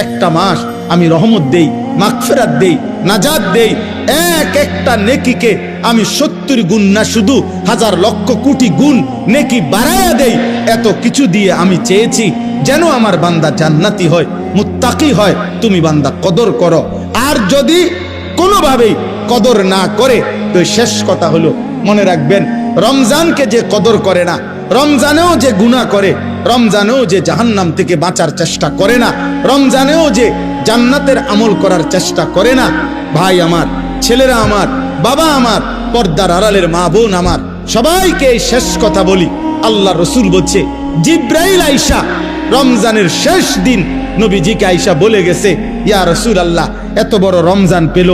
একটা মাস আমি রহমত দেই, মাগফিরাত দেই, নাজাত দেই। এক একটা নেকিকে আমি 70 গুণ না, শুধু হাজার লক্ষ কোটি গুণ নেকি বাড়ায়া দেই। এত কিছু দিয়ে আমি চেয়েছি যেন আমার বান্দা জান্নাতি হয়, মুত্তাকি হয়। তুমি বান্দা কদর করো। আর যদি কোনোভাবেই কদর না করে, তো শেষ কথা হলো, মনে রাখবেন, রমজানকে যে কদর করে না, রমজানেও যে গুনাহ করে, রমজানেও যে জাহান্নাম থেকে বাঁচার চেষ্টা করে না, রমজানেও যে জান্নাতের আমল করার চেষ্টা করে না, ভাই আমার, ছেলেরা আমার, বাবা আমার, পর্দার আড়ালের মা বোন আমার, সবাইকে এই শেষ কথা বলি। আল্লাহ রসুল বলছে, জিব্রাইল আইসা রমজানের শেষ দিন নবীজিকে আইসা বলে গেছে, ইয়া রাসূল আল্লাহ, এত বড় রমজান পেল,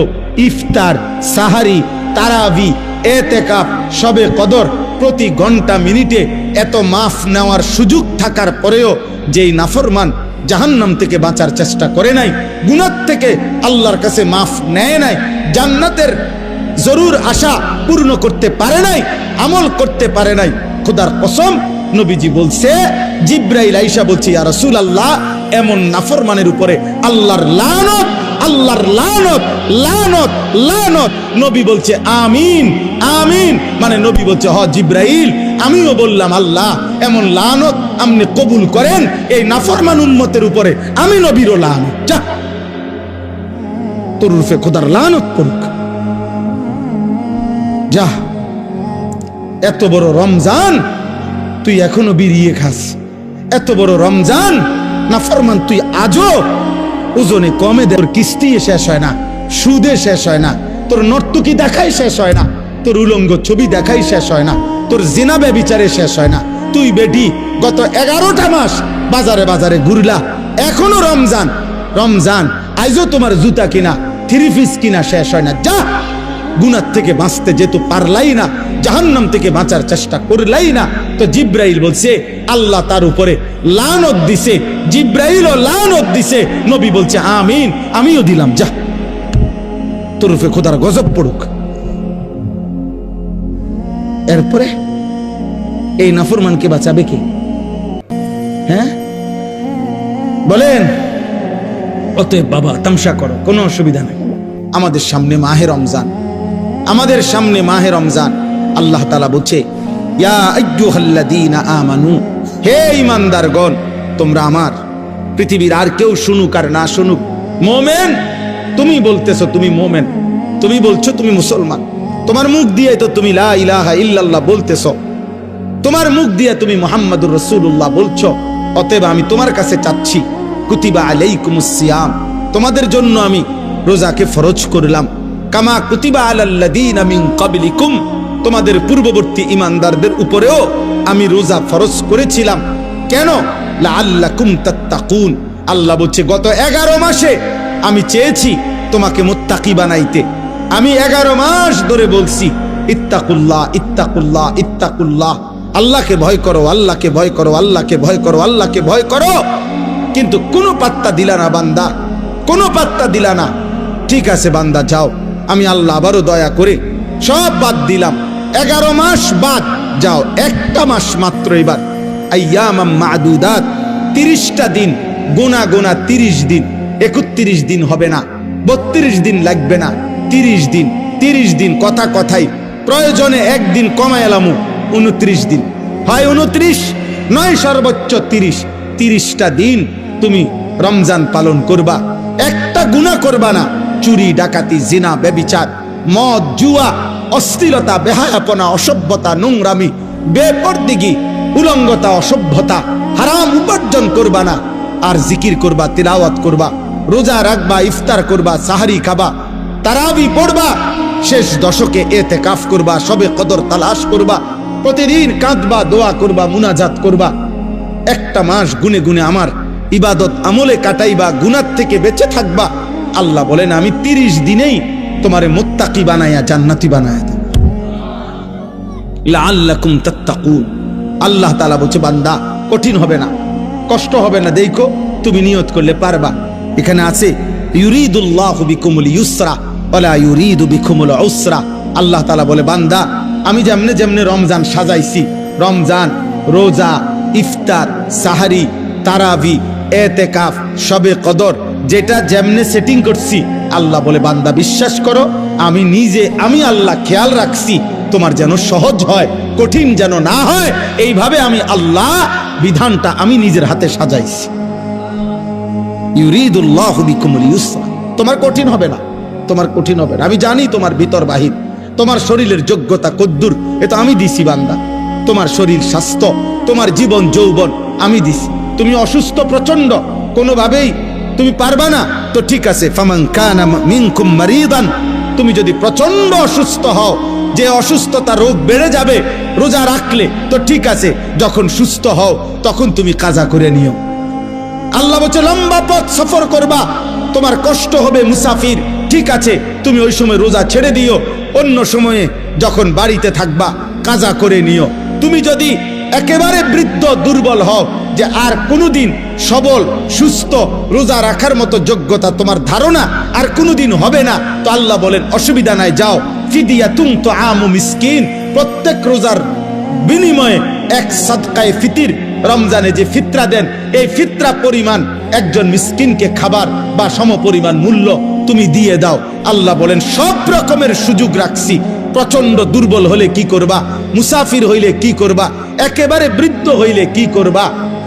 ইফতার, সাহারি, তারাবি, এতেকাফ, শবে কদর, প্রতি ঘন্টা মিনিটে এত মাফ নেওয়ার সুযোগ থাকার পরেও যেই নাফরমান জাহান্নাম থেকে বাঁচার চেষ্টা করে নাই, গুনাহ থেকে আল্লাহর কাছে মাফ নেয় নাই, জান্নাতের জরুর আশা পূর্ণ করতে পারে নাই, আমল করতে পারে নাই, খোদার কসম নবীজি বলছে, জিব্রাইল আইসা বলছে, ইয়া রাসূলুল্লাহ, এমন নাফরমানের উপরে আল্লাহর লানত, আল্লাহর লানত, লানত, লানত। নবী বলছে আমিন, আমিন। মানে নবী বলছে, হ জিব্রাইল, আমিও বললাম, আল্লাহ এমন লানত আপনি কবুল করেন এই নাফরমান উম্মতের উপরে, আমি নবীরও লানত, যা তোর রূপে খোদার লানত পড়ুক, যা। এত বড় রমজান তুই এখনো বিড়িয়ে খাস, এত বড় রমজান নাফরমান তুই আজও ওজনে কমে দে, তোর কিস্তি শেষ হয় না, সুদে শেষ হয় না, তোর নর্তকী দেখাই শেষ হয় না, তোর উলঙ্গ ছবি দেখাই শেষ হয় না, তোর জিনা ব্যভিচারে শেষ হয় না। তুই বেটি গত 11টা মাস বাজারে বাজারে ঘুরলা, এখনো রমজান, রমজান আইজও তোমার জুতা কিনা, থ্রি পিস কিনা শেষ হয় না, যা। গুনাহ থেকে বাঁচতে যেহেতু পারলাই না, জাহান্নাম থেকে বাঁচার চেষ্টা করলাই না, তো জিব্রাইল বলছে আল্লাহ তার উপরে লানত দিছে, জিব্রাইলও লানত দিছে। নবী বলছে আমিন, আমিও দিলাম, যা তোর উপরে খোদার গজব পড়ুক। এরপরে এই নাফরমানকে বাঁচাবে কে? হ্যাঁ বলেন? অতএব বাবা, তামসা করো, কোনো অসুবিধা নাই। আমাদের সামনে মাহে রমজান, আমাদের সামনে মাহে রমজান। আল্লাহ তাআলা বলছে, ইয়া আইয়ুহাল্লাযীনা আমানু, হে ঈমানদারগণ, তোমরা আমার, পৃথিবীর আর কেউ শুনুক আর না শুনুক, মুমিন, তুমি বলতেছো তুমি মুমিন, তুমি বলছো তুমি মুসলমান, তোমার মুখ দিয়ে তো তুমি লা ইলাহা ইল্লাল্লাহ বলতেছো, তোমার মুখ দিয়ে তুমি মুহাম্মাদুর রাসূলুল্লাহ বলছো। অতএব আমি তোমার কাছে চাচ্ছি, কুতিবা আলাইকুমুস সিয়াম, তোমাদের জন্য আমি রোজাকে ফরজ করলাম, কামা কুতিবা আলাল্লাযীনা মিন ক্বাবলিকুম, তোমাদের পূর্ববর্তী ঈমানদারদের উপরেও আমি রোজা ফরজ করেছিলাম। কেন? লাআল্লাকুম তাত্তাকুন। আল্লাহ বলছে, গত 11 মাসে আমি চেয়েছি তোমাকে মুত্তাকি বানাইতে। আমি 11 মাস ধরে বলছি, ইত্তাকুল্লাহ, ইত্তাকুল্লাহ, ইত্তাকুল্লাহ, আল্লাহকে ভয় করো, আল্লাহকে ভয় করো, আল্লাহকে ভয় করো, আল্লাহকে ভয় করো। কিন্তু কোনো পাত্তা দিলা না বান্দা, কোনো পাত্তা দিলা না। ঠিক আছে বান্দা, যাও, আমি আল্লাহ আবারও দয়া করে সব বাদ দিলাম, 11 মাস বাদ, যাও, একটা মাস মাত্র এবার, আইয়ামাম মাদুদাত, 30টা দিন গোনা গোনা, 30 দিন, 31 দিন হবে না, 32 দিন লাগবে না, 30 দিন, 30 দিন, কথা কথাই, প্রয়োজনে একদিন কমায় এলামু, 29 দিন, হয় 29 নয় সর্বোচ্চ 30, 30টা দিন তুমি রমজান পালন করবা, একটা গুনাহ করবা না, চুরি, ডাকাতি, জিনা, ব্যভিচার, মদ, জুয়া, অশ্লীলতা, বেহায়াপনা, অসভ্যতা, নোংরামি, বেপরদিগি, উলঙ্গতা, অসভ্যতা, হারাম উপার্জন করবা না। আর জিকির করবা, তিলাওয়াত করবা, রোজা রাখবা, ইফতার করবা, সাহারি খাবা, তারাবি পড়বা, শেষ দশকে এতেকাফ করবা, শবে কদর তালাশ করবা, প্রতিদিন কাঁদবা, দোয়া করবা, মুনাজাত করবা, একটা মাস গুনে গুনে আমার ইবাদত আমলে কাটাইবা, গুনাহ থেকে বেঁচে থাকবা। আল্লাহ বলেন, আমি 30 দিনেই তোমারে মুত্তাকি বানায়া জান্নাতি বানায়া দেব, লাআল্লাকুম তাত্তাকুন। আল্লাহ তাআলা বলছে, বান্দা কঠিন হবে না, কষ্ট হবে না, দেখো তুমি নিয়ত করলে পারবা। এখানে আছে, ইউরিদুল্লাহু বিকুমুল ইউসরা ওয়ালা ইউরিদু বিকুমুল উসরা। আল্লাহ তাআলা বলে, বান্দা আমি যেমনে যেমনে রমজান সাজাইছি, রমজান, রোজা, ইফতার, সাহারি, তারাবি, এতেকাফ, শবে কদর, যেটা যেমনে সেটিং করছি, আল্লাহ বলে বান্দা বিশ্বাস করো, আমি আল্লাহ খেয়াল রাখছি তোমার যেন সহজ হয়, কঠিন যেন না হয়। এইভাবে আমি আল্লাহ বিধানটা আমি নিজের হাতে সাজাইছি। ইউরিদুল্লাহু বিকুমুল ইউসরা, তোমার কঠিন হবে না, তোমার কঠিন হবে না। আমি জানি তোমার ভিতর বাহির, তোমার শরীরের যোগ্যতা কদ্দুর, এটা আমি দিছি বান্দা। তোমার শরীর স্বাস্থ্য, তোমার জীবন যৌবন আমি দিছি। তুমি অসুস্থ প্রচন্ড, কোনোভাবেই তুমি পারবা না, তো ঠিক আছে, ফামান কানা মিনকুম মারিদান, তুমি যদি প্রচন্ড অসুস্থ হও, যে অসুস্থতা রোগ বেড়ে যাবে রোজা রাখলে, তো ঠিক আছে, যখন সুস্থ হও তখন তুমি কাজা করে নিও। আল্লাহ বলছে লম্বা পথ সফর করবা, তোমার কষ্ট হবে মুসাফির, ঠিক আছে, তুমি ওই সময় রোজা ছেড়ে দিও, অন্য সময়ে যখন বাড়িতে থাকবা কাজা করে নিও। তুমি যদি একেবারে বৃদ্ধ দুর্বল হও, যে আর কোনোদিন সবল সুস্থ রোজা রাখার মতো যোগ্যতা তোমার ধারণা আর কোনোদিন হবে না, তো আল্লাহ বলেন অসুবিধা নাই, যাও ফিদিয়াতুন তুআমু মিসকিন, প্রত্যেক রোজার বিনিময়ে এক সাদকায়ে ফিতির, রমজানে যে ফিতরা দেন এই ফিতরা পরিমাণ একজন মিসকিনকে খাবার বা সমপরিমাণ মূল্য তুমি দিয়ে দাও। আল্লাহ বলেন সব রকমের সুযোগ রাখছি। প্রচন্ড দুর্বল হলে কি করবা, মুসাফির হইলে কি করবা, একেবারে বৃদ্ধ হইলে কি করবা,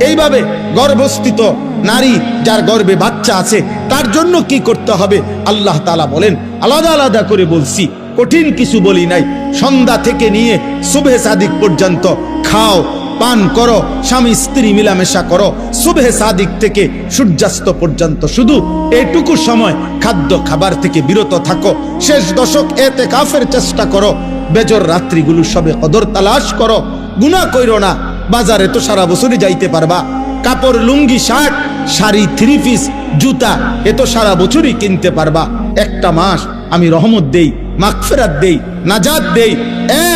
এইভাবে গর্ভস্থিত নারী যার গর্ভে বাচ্চা আছে তার জন্য কি করতে হবে, আল্লাহ তাআলা বলেন আলাদা আলাদা করে বলছি, কঠিন কিছু বলি নাই। সন্ধ্যা থেকে নিয়ে সুবহে সাদিক পর্যন্ত খাও, পান করো, স্বামী স্ত্রী মিলামেশা করো, সুবহে সাদিক থেকে সূর্যাস্ত পর্যন্ত শুধু এইটুকু সময় খাদ্য খাবার থেকে বিরত থাকো। শেষ দশক ইতিকাফের চেষ্টা করো, বেজর রাত্রিগুলো সবে কদর তালাশ করো, গুনাহ কইরো না। বাজারে তো সারা বছরই যাইতে পারবা, কাপড় লুঙ্গি শার্ট শাড়ি থ্রি পিস জুতা এ তো সারা বছরই কিনতে পারবা। একটা মাস আমি রহমত দেই, মাগফিরাত দেই, নাজাত দেই,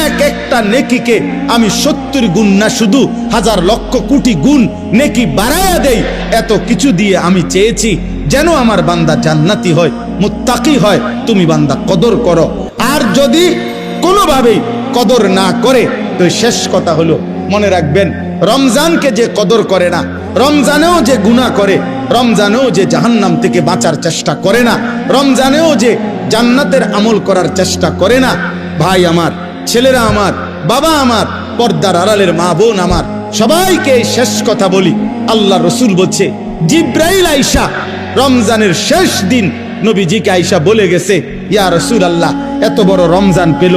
এক একটা নেকিকে আমি 70 গুণ না শুধু হাজার লক্ষ কোটি গুণ নেকি বাড়ায়া দেই। এত কিছু দিয়ে আমি চেয়েছি যেন আমার বান্দা জান্নাতি হয়, মুত্তাকি হয়। তুমি বান্দা কদর করো, আর যদি কোনোভাবেই কদর না করে তো শেষ কথা হলো মনে রাখবেন, রমজানকে যে কদর করে না, রমজানেও যে গুনাহ করে, রমজানেও যে জাহান্নাম থেকে বাঁচার চেষ্টা করে না, রমজানেও যে জান্নাতের আমল করার চেষ্টা করে না, ভাই আমার, ছেলেরা আমার, বাবা আমার, পর্দার আড়ালের মা বোন আমার, সবাইকে শেষ কথা বলি। আল্লাহ রসুল বলছে জিব্রাইল আইসা রমজানের শেষ দিন নবীজিকে আইসা বলে গেছে, ইয়া রাসূলুল্লাহ, এত বড় রমজান পেল,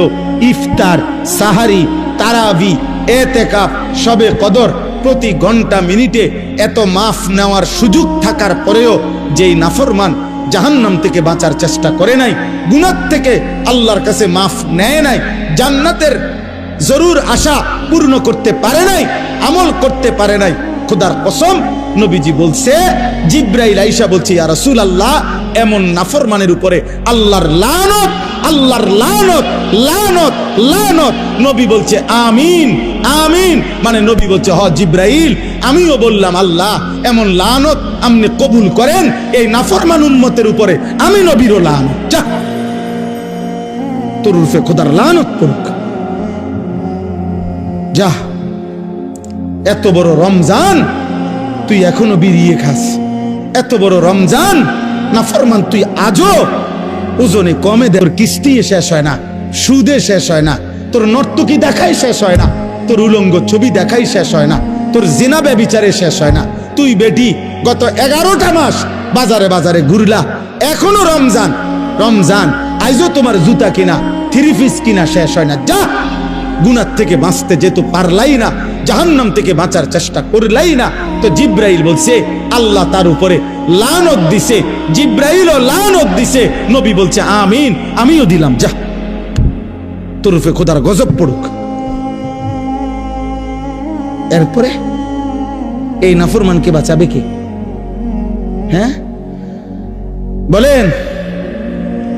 ইফতার, সাহারি, তারাবি, এতেকাফ, শবে কদর, প্রতি ঘন্টা মিনিটে এত মাফ নেওয়ার সুযোগ থাকার পরেও যেই নাফরমান জাহান্নাম থেকে বাঁচার চেষ্টা করে নাই, গুনাহ থেকে আল্লাহর কাছে মাফ নেয় নাই, জান্নাতের জরুর আশা পূর্ণ করতে পারে নাই, আমল করতে পারে নাই, খোদার কসম নবীজি বলছে, জিব্রাইল আইসা বলছে, ইয়া রাসূলুল্লাহ, এমন নাফরমানের উপরে আল্লাহর লানত, আল্লাহর লানত, লানত, লানত। নবী বলছে আমিন, আমিন, মানে নবী বলছে হ জিব্রাইল, আমিও বললাম আল্লাহ এমন লানত আপনি কবুল করেন এই নাফরমান উম্মতের উপরে, আমি নবীরও লানত, যা তোর রূপে খোদার লানত পড়ুক, যা। এত বড় রমজান তুই এখনো বিড়িয়ে খাস, এত বড় রমজান নাফরমান তুই আজও ওজনে কমে দে, তোর কিস্তি শেষ হয় না, সুদে শেষ হয় না, তোর নর্তকী দেখাই শেষ হয় না, তোর উলঙ্গ ছবি দেখাই শেষ হয় না, তোর জিনা ব্যভিচারে শেষ হয় না। তুই বেটি গত 11টা মাস বাজারে বাজারে ঘুরলা, এখনো রমজান, রমজান আইজও তোমার জুতা কিনা থ্রি পিস কিনা শেষ হয় না, যা। গুনাহ থেকে বাঁচতে যেহেতু পারলাই না, জাহান্নাম থেকে বাঁচার চেষ্টা করলাই না, তো জিব্রাইল বলছে আল্লাহ তার উপরে লানত দিছে, জিব্রাইলও লানত দিছে, নবী বলছে আমিন, আমিও দিলাম, যা তোর উপরে খোদার গজব পড়ুক। এরপরে এই নাফরমানকে বাঁচাবে কে? হ্যাঁ বলেন?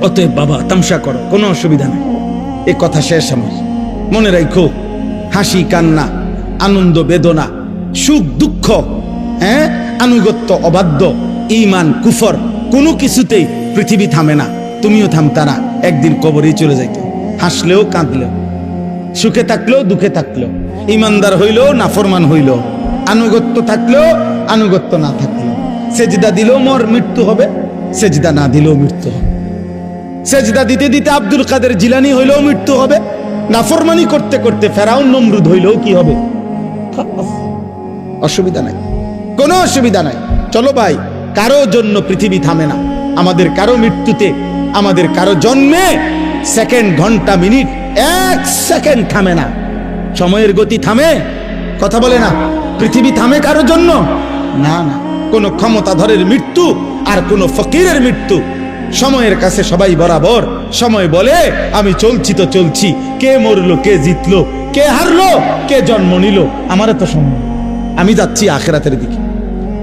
অতএব বাবা তামসা করো, কোনো অসুবিধা নেই, এ কথা শেষ আমার। মনে রাখো, হাসি কান্না, আনন্দ বেদনা, সুখ দুঃখ, হ্যাঁ, আনুগত্য অবাধ্য, ঈমান কুফর, কোনো কিছুতেই পৃথিবী থামে না, তুমিও থামতা না, একদিন কবরেই চলে যাইত। হাসলেও কাঁদলেও, সুখে থাকলেও দুঃখে থাকলেও, ইমানদার হইলেও নাফরমান হইলেও, আনুগত্য থাকলেও আনুগত্য না থাকলেও, সেজদা দিলেও মৃত্যু হবে, সেজদা না দিলেও মৃত্যু হবে। সেজদা দিতে দিতে আব্দুল কাদের জিলানী হইলেও মৃত্যু হবে, নাফরমানি করতে করতে ফেরাউন নমরুদ হইলেও কি হবে? অসুবিধা নাই, কোনো অসুবিধা নাই। চলো ভাই, কারো জন্য পৃথিবী থামে না। আমাদের কারো মৃত্যুতে, আমাদের কারো জন্মে সেকেন্ড, ঘন্টা, মিনিট, এক সেকেন্ড থামে না। সময়ের গতি থামে? কথা বলে না। পৃথিবী থামে কারো জন্য? না না। কোন ক্ষমতাধরের মৃত্যু আর কোন ফকিরের মৃত্যু, সময়ের কাছে সবাই বরাবর। সময় বলে আমি চলছি তো চলছি, কে মরলো, কে জিতলো, কে হারলো, কে জন্ম নিল, আমার তো সময়। আমি যাচ্ছি আখিরাতের দিকে,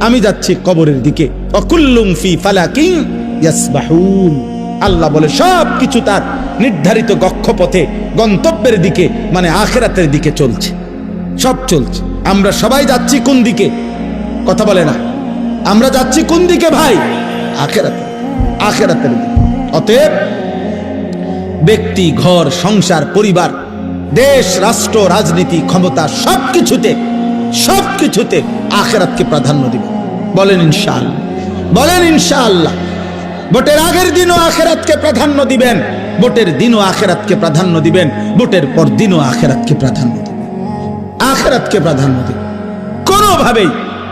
আমি যাচ্ছি কবরের দিকে। অকুল্লুম ফি ফালাকিন ইয়াসবাহুন। আল্লাহ বলে সব কিছু তার নির্ধারিত কক্ষপথে, গন্তব্যের দিকে, মানে আখিরাতের দিকে চলছে, সব চলছে। আমরা সবাই যাচ্ছি কোন দিকে? কথা বলে না। আমরা যাচ্ছি কোন দিকে ভাই? আখিরাতে, আখিরাতের দিকে। অতএব ব্যক্তি, ঘর, সংসার, পরিবার, দেশ, রাষ্ট্র, রাজনীতি, ক্ষমতা, সবকিছুতে আখিরাতকে প্রাধান্য দিবেন। বলেন ইনশাআল্লাহ, বলেন ইনশাআল্লাহ। ভোটের আগের দিনও আখিরাতকে প্রাধান্য দিবেন, ভোটের দিনও আখিরাতকে প্রাধান্য দিবেন, ভোটের পর দিনও আখিরাতকে প্রাধান্য দিবেন, আখিরাতকে প্রাধান্য দিবেন।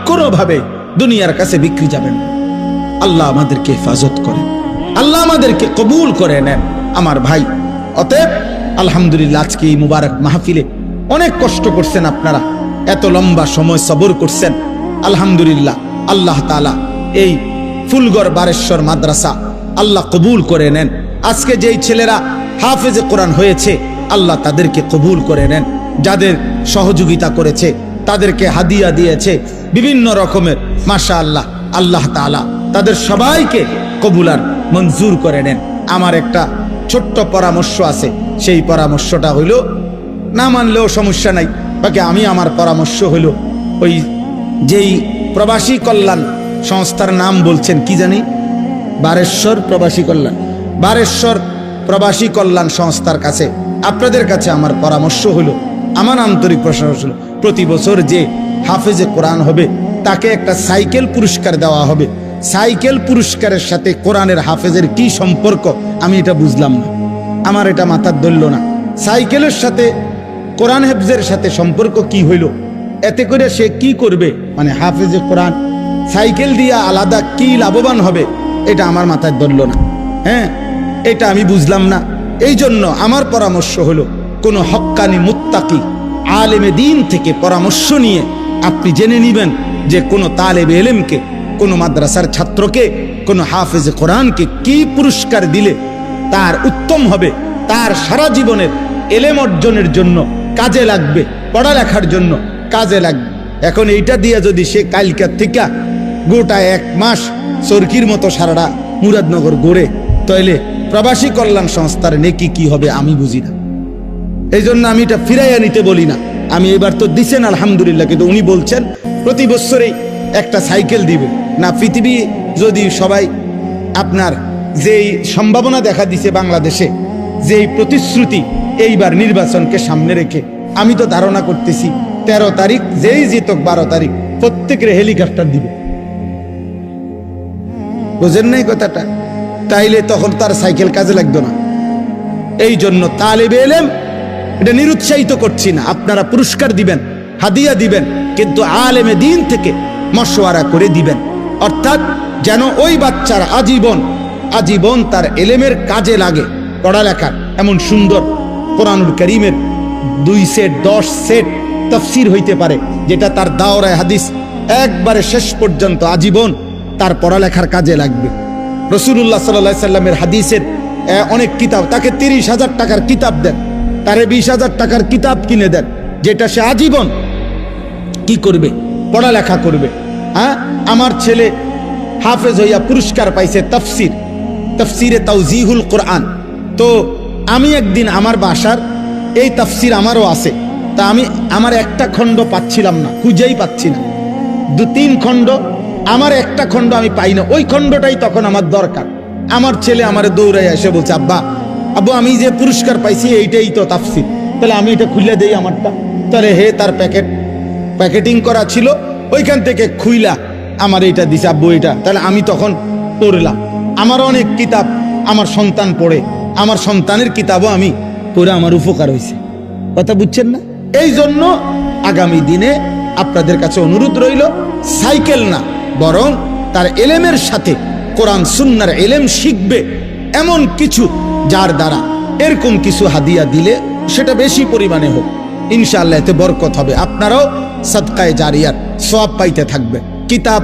কোনোভাবেই দুনিয়ার কাছে বিক্রি যাবেন না। আল্লাহ আমাদেরকে হেফাজত করেন, আল্লাহ আমাদেরকে কবুল করে নেন আমার ভাই। অতএব আলহামদুলিল্লাহ, আজকে এই মুবারক মাহফিলে অনেক কষ্ট করছেন আপনারা, এত লম্বা সময় সবর করছেন। আলহামদুলিল্লাহ, আল্লাহ তাআলা এই ফুলগড় বারেশ্বর মাদ্রাসা আল্লাহ কবুল করে নেন। আজকে যেই ছেলেরা হাফেজে কোরআন হয়েছে, আল্লাহ তাদেরকে কবুল করে নেন। যাদের সহযোগিতা করেছে, তাদেরকে হাদিয়া দিয়েছে বিভিন্ন রকমের, মাশাআল্লাহ, আল্লাহ তাআলা তাদের সবাইকে কবুল আর মঞ্জুর করে নেন। আমার একটা ছোট্ট পরামর্শ আছে, সেই পরামর্শটা হইল, না মানলেও সমস্যা নাই, বাকি আমি আমার পরামর্শ হইল, ওই যেই প্রবাসী কল্যাণ সংস্থার নাম বলছেন কি জানি, বারেশ্বর প্রবাসী কল্যাণ, বারেশ্বর প্রবাসী কল্যাণ সংস্থার কাছে, আপনাদের কাছে আমার পরামর্শ হলো, আমার আন্তরিক প্রশংসা হলো, প্রতি বছর যে হাফেজে কোরআন হবে তাকে একটা সাইকেল পুরস্কার দেওয়া হবে। সাইকেল পুরস্কারের সাথে কোরআনের হাফেজের কি সম্পর্ক আমি এটা বুঝলাম না, আমার এটা মাথার ধরল না। সাইকেলের সাথে কোরআন হেফজের সাথে সম্পর্ক কি হইল? এতে করে সে কি করবে? মানে হাফেজে কোরআন সাইকেল দিয়া আলাদা কি লাভবান হবে, এটা আমার মাথায় ধরল না। হ্যাঁ, এটা আমি বুঝলাম না। এই জন্য আমার পরামর্শ হলো, কোনো হক্কানি মুত্তাকি আলেমে দিন থেকে পরামর্শ নিয়ে আপনি জেনে নেবেন যে কোনো তালেবে ইলমকে, কোনো মাদ্রাসার ছাত্রকে, কোনো হাফেজে কোরআনকে কি পুরস্কার দিলে তার উত্তম হবে, তার সারা জীবনের এলেম অর্জনের জন্য কাজে লাগবে, পড়ালেখার জন্য কাজে লাগবে। এখন এইটা দিয়ে যদি সে কালকার থেকে গোটা 1 মাস চরকির মতো সারাটা মুরাদনগর গড়ে, তাইলে প্রবাসী কল্যাণ সংস্থার নেকি কি হবে আমি বুঝি না। এই জন্য আমি এটা ফিরাইয়া নিতে বলি না। আমি এবার তো দিছেন আলহামদুলিল্লাহ, কিন্তু উনি বলছেন প্রতি বছরেই একটা সাইকেল দিবে না। পৃথিবী যদি সবাই, আপনার যেই সম্ভাবনা দেখা দিছে বাংলাদেশে, যেই প্রতিশ্রুতি এইবার নির্বাচনকে সামনে রেখে, আমি তো ধারণা করতেছি 13 তারিখ যেই জিতক 12 তারিখ প্রত্যেকের হেলিকপ্টার দিবে। বুঝেন নাই কথাটা? তাইলে তখন তার সাইকেল কাজে লাগতো না। এই জন্য তালেবে ইলম, এটা নিরুৎসাহিত করছি না, আপনারা পুরস্কার দিবেন, হাদিয়া দিবেন, কিন্তু আলেমে দিন থেকে মশওয়ারা করে দিবেন, অর্থাৎ যেন ওই বাচ্চার আজীবন তার এলেমের কাজে লাগে। পড়ালেখার এমন সুন্দর কোরআনুল কারীমের 2 সেট 10 সেট তাফসীর হইতে পারে, যেটা তার দাওরায়ে হাদিস একবারে শেষ পর্যন্ত আজীবন তার পড়ালেখার কাজে লাগবে। রাসূলুল্লাহ সাল্লাল্লাহু আলাইহি সাল্লামের হাদিসের অনেক কিতাব, তাকে 30,000 টাকার কিতাব দেন, তারে 20,000 টাকার কিতাব কিনে দেন, যেটা সে আজীবন কি করবে? পড়ালেখা করবে। হ্যাঁ, আমার ছেলে হাফেজ হইয়া পুরস্কার পাইছে তাফসিরে তাওজিহুল কোরআন। তো আমি একদিন আমার বাসার এই তাফসির আমারও আছে, তা আমি আমার একটা খণ্ড পাচ্ছিলাম না, খুঁজেই পাচ্ছি না। 2-3 খণ্ড, আমার একটা খণ্ড আমি পাই না, ওই খণ্ডটাই তখন আমার দরকার। আমার ছেলে আমারে দৌড়াই এসে বলছে, আব্বু আমি যে পুরস্কার পাইছি এইটাই তো তাফসির, তাহলে আমি এটা খুলে দেই আমারটা। তাহলে হে, তার প্যাকেটিং করা ছিল, ওইখান থেকে খুইলা আমার এইটা দিছে আব্বু এটা, তাহলে আমি তখন পড়লাম। আমার অনেক কিতাব আমার সন্তান পড়ে, আমার সন্তানের কিতাবও আমি পড়ে আমার উপকার হয়েছে। কথা বুঝছেন না? এই জন্য আগামী দিনে আপনাদের কাছে অনুরোধ রইল, সাইকেল না বরং তার এলেমের সাথে কোরআন সুন্নাহর এলেম শিখবে এমন কিছু, যার দ্বারা এরকম কিছু হাদিয়া দিলে সেটা বেশি পরিমাণে হোক, ইনশাআল্লাহ এতে বরকত হবে। আপনারাও সাদকায়ে জারিয়ার সওয়াব পাইতে থাকবে। কিতাব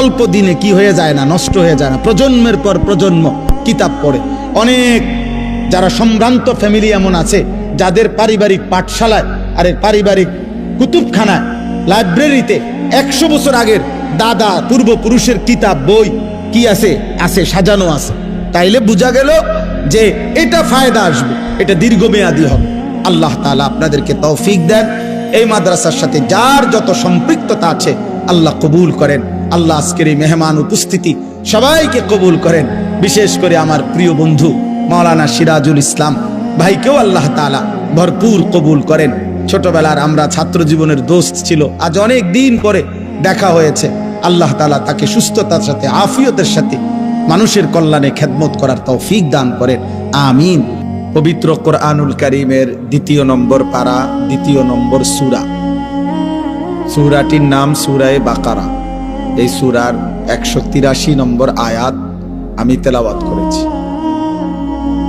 অল্প দিনে কি হয়ে যায় না, নষ্ট হয়ে যায় না। প্রজন্মের পর প্রজন্ম কিতাব পড়ে। অনেক যারা সম্ভ্রান্ত ফ্যামিলি এমন আছে যাদের পারিবারিক পাঠশালায় আরে পারিবারিক কুতুবখানায় লাইব্রেরিতে 100 বছর আগের দাদা পূর্বপুরুষের কিতাব বই কি আছে আছে সাজানো আছে। তাইলে বোঝা গেল যে এটা ফায়দা আসবে, এটা দীর্ঘমেয়াদী হবে। আল্লাহ তাআলা আপনাদেরকে তৌফিক দেন। এই মাদ্রাসার সাথে যার যত সম্পৃক্ততা আছে আল্লাহ কবুল করেন। আল্লাহ আজকের এই মেহমান উপস্থিতি সবাইকে কবুল করেন। বিশেষ করে আমার প্রিয় বন্ধু মাওলানা সিরাজুল ইসলাম ভাইকেও আল্লাহ তাআলা ভরপুর কবুল করেন। ছোটবেলার আমরা ছাত্র জীবনের দোস্ত ছিল, আজ অনেক দিন পরে দেখা হয়েছে। আল্লাহ তাআলা তাকে সুস্থতার সাথে আফিয়তের সাথে মানুষের কল্যাণে খেদমত করার তৌফিক দান করেন, আমিন। পবিত্র কোরআনুল কারীমের 2 নম্বর পারা 2 নম্বর সূরা, সূরাটির নাম সূরায়ে বাকারা। এই সূরার 183 নম্বর আয়াত আমি তেলাওয়াত করেছি।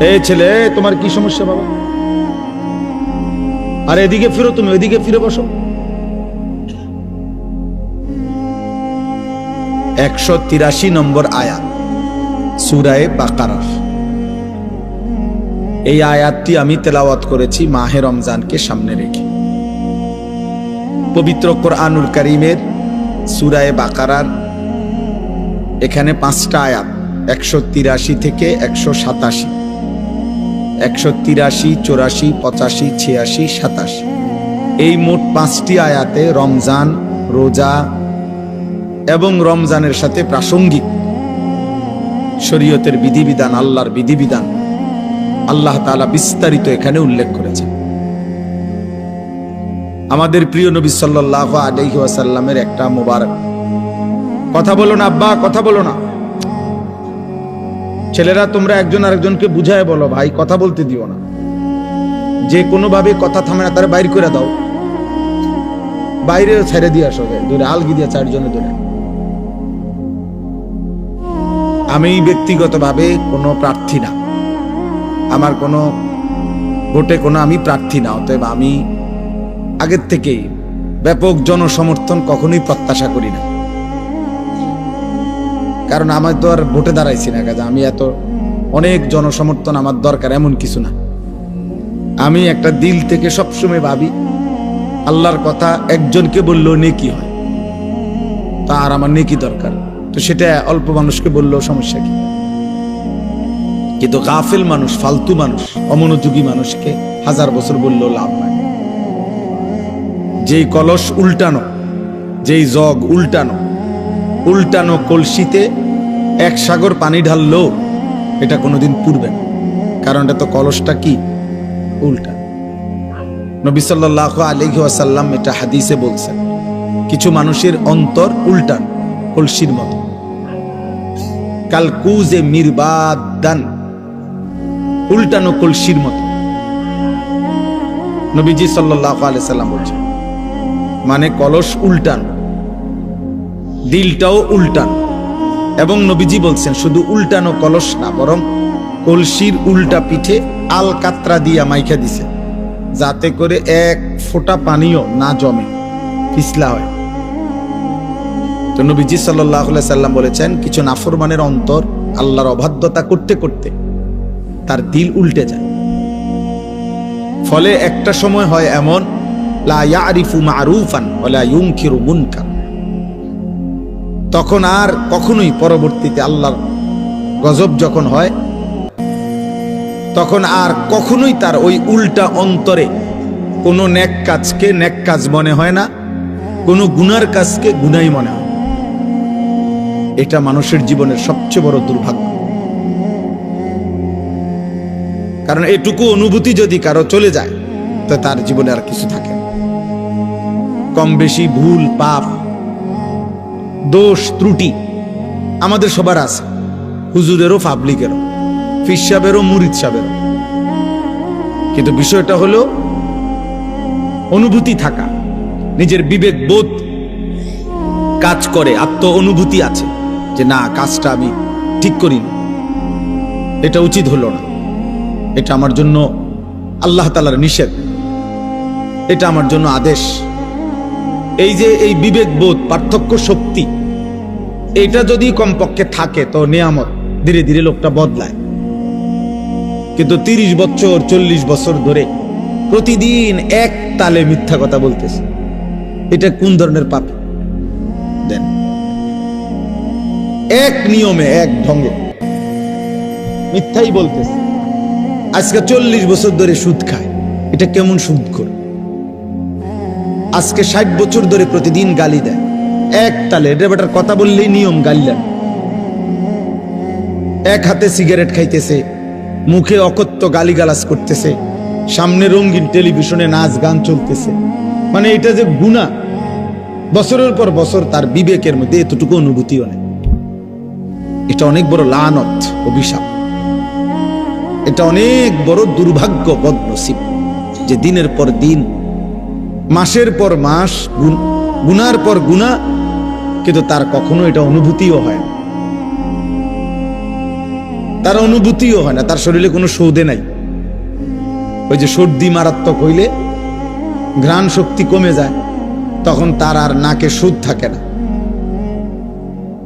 এই ছেলে, তোমার কি সমস্যা বাবা? আরে এদিকে ফিরো, তুমি ওইদিকে ফিরে বসো। 183 নম্বর আয়াত সূরায়ে বাকারা। এই আয়াতটি আমি তেলাওয়াত করেছি মাহে রমজানকে সামনে রেখে। পবিত্র কোরআনুল কারীমের সূরায়ে বাকারার এখানে 5টা আয়াত, 183 থেকে 187, 183, 84, 85, 86, 87। এই মোট 5টি আয়াতে রমজান, রোজা এবং রমজানের সাথে প্রাসঙ্গিক শরীয়তের বিধিবিধান, আল্লাহর বিধিবিধান আল্লাহ তাআলা বিস্তারিত এখানে উল্লেখ করেছেন। আমাদের প্রিয় নবী সাল্লাল্লাহু আলাইহি ওয়াসাল্লামের একটা মোবারক কথা বলো না আব্বা, কথা বলো না। ছেলেরা তোমরা একজন আরেকজনকে বুঝায় বলো, ভাই কথা বলতে দিও না। যে কোনো ভাবে কথা থামে না তারা বাইর করে দাও, বাইরে ছেড়ে দিয়ে আসো, ধরে আলগি দিয়ে 4 জনে ধরে। আমি ব্যক্তিগতভাবে কোনো প্রার্থী না, আমার কোনো ভোটে কোনো আমি প্রার্থী না, অতএব আমি আগের থেকেই ব্যাপক জনসমর্থন কখনোই প্রত্যাশা করি না। কারণ আমার তো আর ভোটে দাঁড়াইছি না, কাজে আমি এত অনেক জনসমর্থন আমার দরকার এমন কিছু না। আমি একটা দিল থেকে সবসময় ভাবি আল্লাহর কথা একজনকে বললেও নেকি হয়, তার আমার নেকি দরকার, তো সেটা অল্প মানুষকে বললেও সমস্যা কি? কিন্তু গাফিল মানুষ, ফালতু মানুষ, অমনোযোগী মানুষকে 1000 বছর বললেও লাভ নাই। যেই কলস উল্টানো, যেই জগ উল্টানো, উল্টানো কলসিতে 1 সাগর পানি ঢাললেও এটা কোনোদিন পুড়বে না, কারণ এটা তো কলসটা কি উল্টা। নবী সাল্লাল্লাহু আলাইহি ওয়াসাল্লাম এটা হাদিসে বলছেন, কিছু মানুষের অন্তর উল্টানো কলসির মতো, কালকুজে মিরবাদান, উল্টানো কলসির মতো। নবীজি সাল্লাল্লাহু আলাইহি সাল্লাম বলছেন, মানে কলস উল্টানো, দিলটাও উল্টানো। এবং নবীজি বলছেন শুধু উল্টানো কলস না, বরং কলসির উল্টা পিঠে আল কাতরা দিয়া মাইখা দিছে, যাতে করে 1 ফোঁটা পানিও না জমে, পিছলা হয়। তো নবীজি সাল্লাল্লাহু আলাইহি সাল্লাম বলেছেন, কিছু নাফরমানের অন্তর আল্লাহর অবাধ্যতা করতে করতে তার দিল উল্টে যায়। ফলে একটা সময় হয় এমন, লা ইয়ারিফু মারুফান ওয়ালা ইউনকিরু মুনকার, তখন আর কখনোই পরবর্তীতে আল্লাহর গজব যখন হয়, তখন আর কখনোই তার ওই উল্টা অন্তরে কোনো নেক কাজকে নেক কাজ মনে হয় না, কোনো গুনার কাজকে গুনাই মনে হয়। এটা মানুষের জীবনের সবচেয়ে বড় দুর্ভাগ্য। কারণ এটুকু অনুভূতি যদি কারো চলে যায়, তো তার জীবনে আর কিছু থাকে না। কম বেশি ভুল পাপ দোষ ত্রুটি আমাদের সবার আছে, হুজুরেরও পাবলিকেরও, ফির সাহেবেরও মুরিদ সাহেবেরও। কিন্তু বিষয়টা হলো অনুভূতি থাকা, নিজের বিবেক বোধ কাজ করে, আত্ম অনুভূতি আছে যে না, কাজটা আমি ঠিক করিনি, এটা উচিত হলো না, এটা আমার জন্য আল্লাহ তাআলার নিষেধ, এটা আমার জন্য আদেশ। এই যে এই বিবেক বোধ, পার্থক্য শক্তি, এটা যদি কমপক্ষে থাকে তো নিয়ামত, ধীরে ধীরে লোকটা বদলায়। কিন্তু 30 বছর 40 বছর ধরে প্রতিদিন এক তালে মিথ্যা কথা বলতেছে, এটা কোন ধরনের পাপ দেন? এক নিয়মে এক ঢঙ্গে মিথ্যাই বলতেছে। আজকে 40 বছর ধরে সুদ খায়, এটা কেমন সুদ করে? আজকে 60 বছর ধরে প্রতিদিন গালি দেয় এক তালে, এটা বেটার কথা বললেই নিয়ম গালিলেন। এক হাতে সিগারেট খাইতেছে, মুখে অকথ্য গালিগালাজ করতেছে, সামনে রঙিন টেলিভিশনে নাচ গান চলতেছে। মানে এটা যে গুনাহ, বছরের পর বছর তার বিবেকের মধ্যে এতটুকু অনুভূতিও নেই। এটা অনেক বড় লানত, অভিশাপ। এটা অনেক বড় দুর্ভাগ্য, বদনসিব, যে দিনের পর দিন, মাসের পর মাস গুনার পর গুনাহ, কিন্তু তার কখনো এটা অনুভূতিও হয় না। তার অনুভূতিও হয় না, তার শরীরে কোনো সৌদে নাই। ওই যে সর্দি মারাত্মক হইলে ঘ্রাণ শক্তি কমে যায়, তখন তার আর নাকে সুদ থাকে না।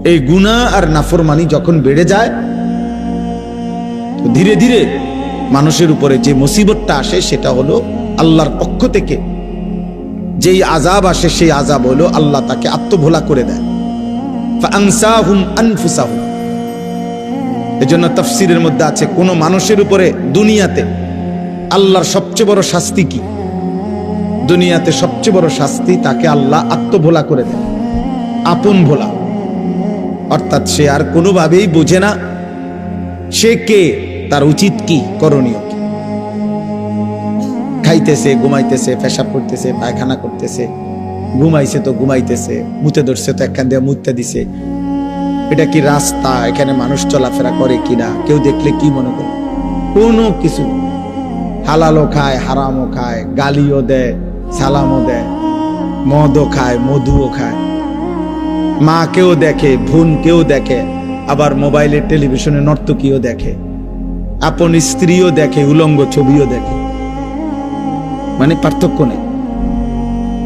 এই গুনাহ আর নাফরমানি যখন বেড়ে যায়, তো ধীরে ধীরে মানুষের উপরে যে মুসিবতটা আসে সেটা হলো আল্লাহর পক্ষ থেকে যেই আযাব আসে, সেই আযাব হলো আল্লাহ তাকে আত্মভোলা করে দেয়। ফাআনসাহুম আনফুসাহুম। এজন্য তাফসীরের মধ্যে আছে, কোন মানুষের উপরে দুনিয়াতে আল্লাহর সবচেয়ে বড় শাস্তি কি? দুনিয়াতে সবচেয়ে বড় শাস্তি, তাকে আল্লাহ আত্মভোলা করে দেয়, আপন ভোলা। অর্থাৎ সে আর কোনোভাবেই বোঝে না সে কে, তার উচিত কি, করণীয় কি। খাইতেছে, ঘুমাইতেছে, পেশাব করতেছে, পায়খানা করতেছে, ঘুমাইছে তো ঘুমাইতেছে, মুতে ধরছে তো একখান দিয়ে মুতে দিছে। এটা কি রাস্তা? এখানে মানুষ চলাফেরা করে কিনা, কেউ দেখলে কি মনে করে? কোনো কিছু। হালালও খায়, হারামও খায়, গালিও দেয়, সালামও দেয়, মদও খায়, মধুও খায়, মাকেও দেখে, বোনকেও দেখে, আবার মোবাইলে টেলিভিশনে নর্তকীও দেখে, আপন স্ত্রীও দেখে, উলঙ্গ ছবিও দেখে। মানে পার্থক্য নেই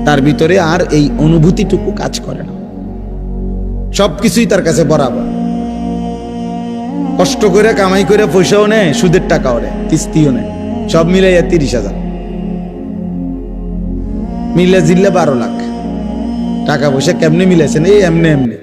তার ভিতরে, আর এই অনুভূতিটুকু কাজ করে না। সবকিছুই তার কাছে বরাবর। কষ্ট করে কামাই করে পয়সাও নেয়, সুদের টাকাও নেয়, কিস্তিও নেয়, সব মিলাইয়া 30,000, মিলে জিল্লে 12 লাখ টাকা পয়সা কেমনে মিলাইছেন? এই এমনি এমনি।